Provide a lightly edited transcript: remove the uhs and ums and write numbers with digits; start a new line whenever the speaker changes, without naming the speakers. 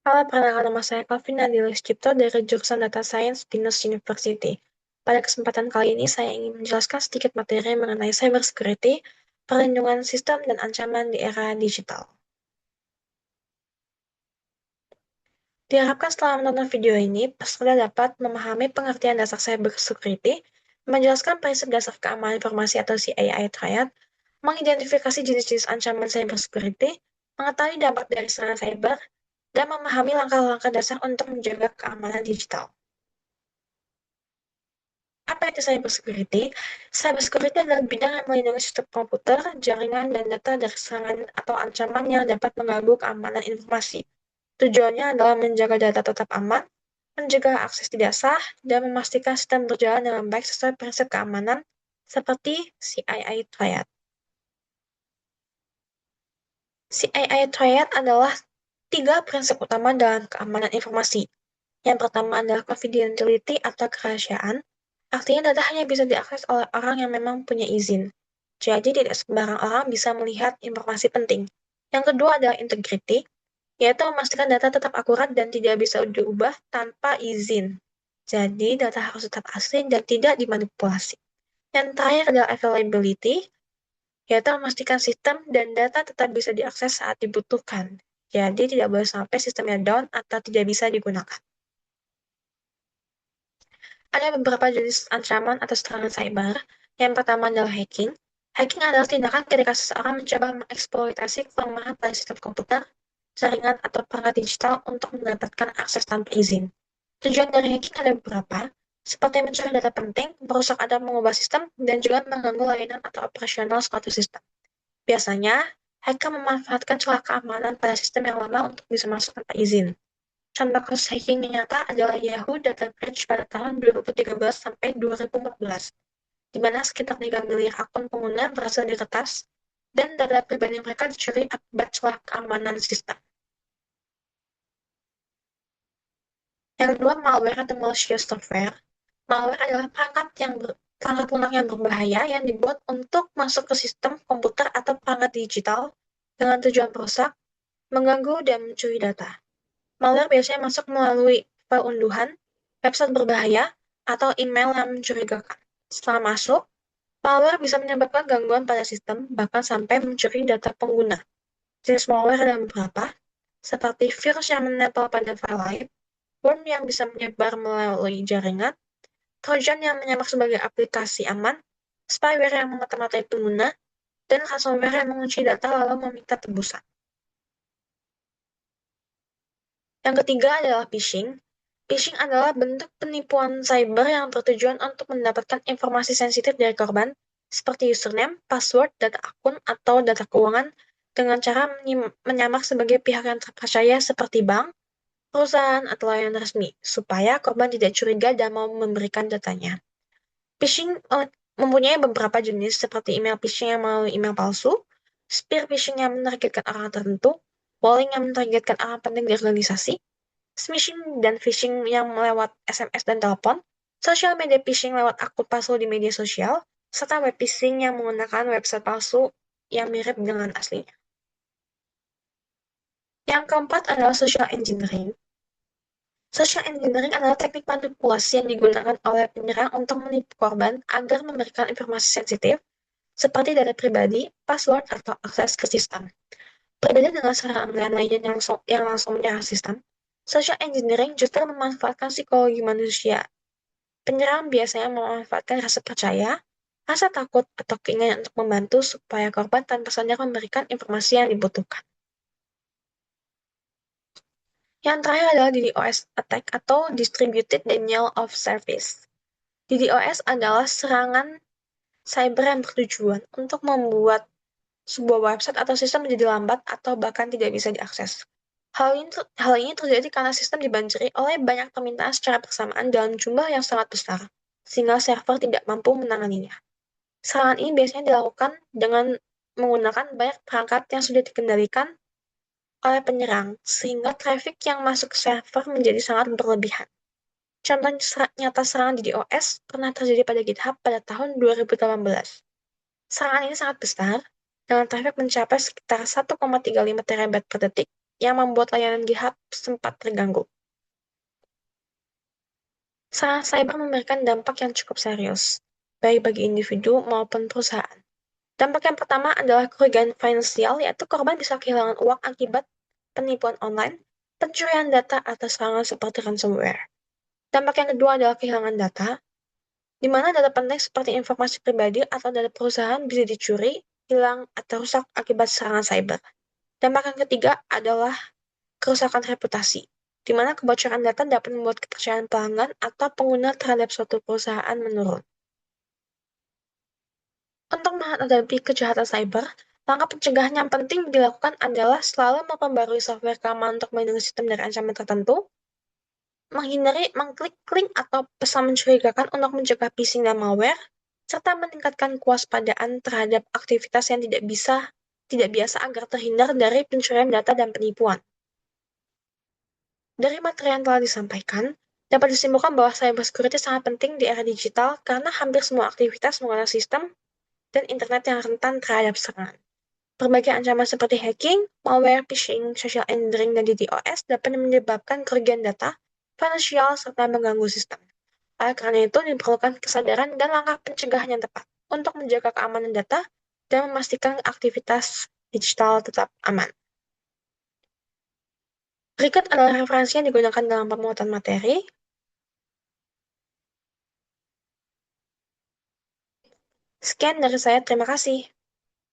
Halo, perkenalkan nama saya Calvin Nadilis Cipto dari jurusan Data Science Binus University. Pada kesempatan kali ini, saya ingin menjelaskan sedikit materi mengenai cybersecurity, perlindungan sistem, dan ancaman di era digital. Diharapkan setelah menonton video ini, peserta dapat memahami pengertian dasar cybersecurity, menjelaskan prinsip dasar keamanan informasi atau CII Triad, mengidentifikasi jenis-jenis ancaman cybersecurity, mengetahui dampak dari serangan cyber, dan memahami langkah-langkah dasar untuk menjaga keamanan digital. Apa itu cybersecurity? Cybersecurity adalah bidang yang melindungi sistem komputer, jaringan, dan data dari serangan atau ancaman yang dapat mengganggu keamanan informasi. Tujuannya adalah menjaga data tetap aman, mencegah akses tidak sah, dan memastikan sistem berjalan dengan baik sesuai prinsip keamanan seperti CII Triad. CII Triad adalah tiga prinsip utama dalam keamanan informasi. Yang pertama adalah confidentiality atau kerahasiaan. Artinya data hanya bisa diakses oleh orang yang memang punya izin. Jadi tidak sembarang orang bisa melihat informasi penting. Yang kedua adalah integrity, yaitu memastikan data tetap akurat dan tidak bisa diubah tanpa izin. Jadi data harus tetap asli dan tidak dimanipulasi. Yang terakhir adalah availability, yaitu memastikan sistem dan data tetap bisa diakses saat dibutuhkan. Jadi tidak boleh sampai sistemnya down atau tidak bisa digunakan. Ada beberapa jenis ancaman atas serangan cyber. Yang pertama adalah hacking. Hacking adalah tindakan ketika seseorang mencoba mengeksploitasi kelemahan pada sistem komputer, jaringan, atau perangkat digital untuk mendapatkan akses tanpa izin. Tujuan dari hacking ada beberapa, seperti mencuri data penting, merusak atau mengubah sistem, dan juga mengganggu layanan atau operasional suatu sistem. Biasanya, hacker memanfaatkan celah keamanan pada sistem yang lama untuk bisa masuk tanpa izin. Contoh kasus hacking yang nyata adalah Yahoo Data Breach pada tahun 2013 sampai 2014, di mana sekitar 3 miliar akun pengguna berhasil diretas dan data pribadi mereka dicuri akibat celah keamanan sistem. Yang kedua, malware atau malicious software. Malware adalah perangkat lunak yang berbahaya yang dibuat untuk masuk ke sistem komputer atau perangkat digital dengan tujuan merusak, mengganggu, dan mencuri data. Malware biasanya masuk melalui file unduhan, website berbahaya, atau email yang mencurigakan. Setelah masuk, malware bisa menyebabkan gangguan pada sistem, bahkan sampai mencuri data pengguna. Jenis malware ada beberapa, seperti virus yang menempel pada file lain, worm yang bisa menyebar melalui jaringan, trojan yang menyamar sebagai aplikasi aman, spyware yang memata-matai pengguna, dan ransomware yang mengunci data lalu meminta tebusan. Yang ketiga adalah phishing. Phishing adalah bentuk penipuan cyber yang bertujuan untuk mendapatkan informasi sensitif dari korban, seperti username, password, data akun, atau data keuangan, dengan cara menyamar sebagai pihak yang terpercaya seperti bank, perusahaan, atau layanan resmi, supaya korban tidak curiga dan mau memberikan datanya. Phishing mempunyai beberapa jenis, seperti email phishing yang melalui email palsu, spear phishing yang menargetkan orang tertentu, polling yang menargetkan orang penting di organisasi, smishing dan phishing yang lewat SMS dan telepon, social media phishing lewat akun palsu di media sosial, serta web phishing yang menggunakan website palsu yang mirip dengan aslinya. Yang keempat adalah social engineering. Social engineering adalah teknik manipulasi yang digunakan oleh penyerang untuk menipu korban agar memberikan informasi sensitif, seperti data pribadi, password, atau akses ke sistem. Berbeda dengan serangan lainnya yang langsung menyerang sistem, social engineering justru memanfaatkan psikologi manusia. Penyerang biasanya memanfaatkan rasa percaya, rasa takut, atau keinginan untuk membantu supaya korban tanpa sadar memberikan informasi yang dibutuhkan. Yang terakhir adalah DDoS attack atau Distributed Denial of Service. DDoS adalah serangan cyber yang bertujuan untuk membuat sebuah website atau sistem menjadi lambat atau bahkan tidak bisa diakses. Hal ini terjadi karena sistem dibanjiri oleh banyak permintaan secara bersamaan dalam jumlah yang sangat besar, sehingga server tidak mampu menanganinya. Serangan ini biasanya dilakukan dengan menggunakan banyak perangkat yang sudah dikendalikan oleh penyerang, sehingga traffic yang masuk ke server menjadi sangat berlebihan. Contoh nyata serangan DDoS pernah terjadi pada GitHub pada tahun 2018. Serangan ini sangat besar, dengan traffic mencapai sekitar 1,35 terabyte per detik, yang membuat layanan GitHub sempat terganggu. Serangan cyber memberikan dampak yang cukup serius, baik bagi individu maupun perusahaan. Dampak yang pertama adalah kerugian finansial, yaitu korban bisa kehilangan uang akibat penipuan online, pencurian data, atau serangan seperti ransomware. Dampak yang kedua adalah kehilangan data, di mana data penting seperti informasi pribadi atau data perusahaan bisa dicuri, hilang, atau rusak akibat serangan cyber. Dampak yang ketiga adalah kerusakan reputasi, di mana kebocoran data dapat membuat kepercayaan pelanggan atau pengguna terhadap suatu perusahaan menurun. Untuk menghadapi kejahatan cyber, langkah pencegahan yang penting dilakukan adalah selalu memperbarui software keamanan untuk melindungi sistem dari ancaman tertentu, menghindari mengklik link atau pesan mencurigakan untuk mencegah phishing dan malware, serta meningkatkan kewaspadaan terhadap aktivitas yang tidak biasa agar terhindar dari pencurian data dan penipuan. Dari materi yang telah disampaikan, dapat disimpulkan bahwa cybersecurity sangat penting di era digital karena hampir semua aktivitas menggunakan sistem dan internet yang rentan terhadap serangan. Berbagai ancaman seperti hacking, malware, phishing, social engineering, dan DDoS dapat menyebabkan kerugian data, finansial, serta mengganggu sistem. Oleh karena itu, diperlukan kesadaran dan langkah pencegahan yang tepat untuk menjaga keamanan data dan memastikan aktivitas digital tetap aman. Berikut adalah referensi yang digunakan dalam pemuatan materi. Sekian dari saya, terima kasih.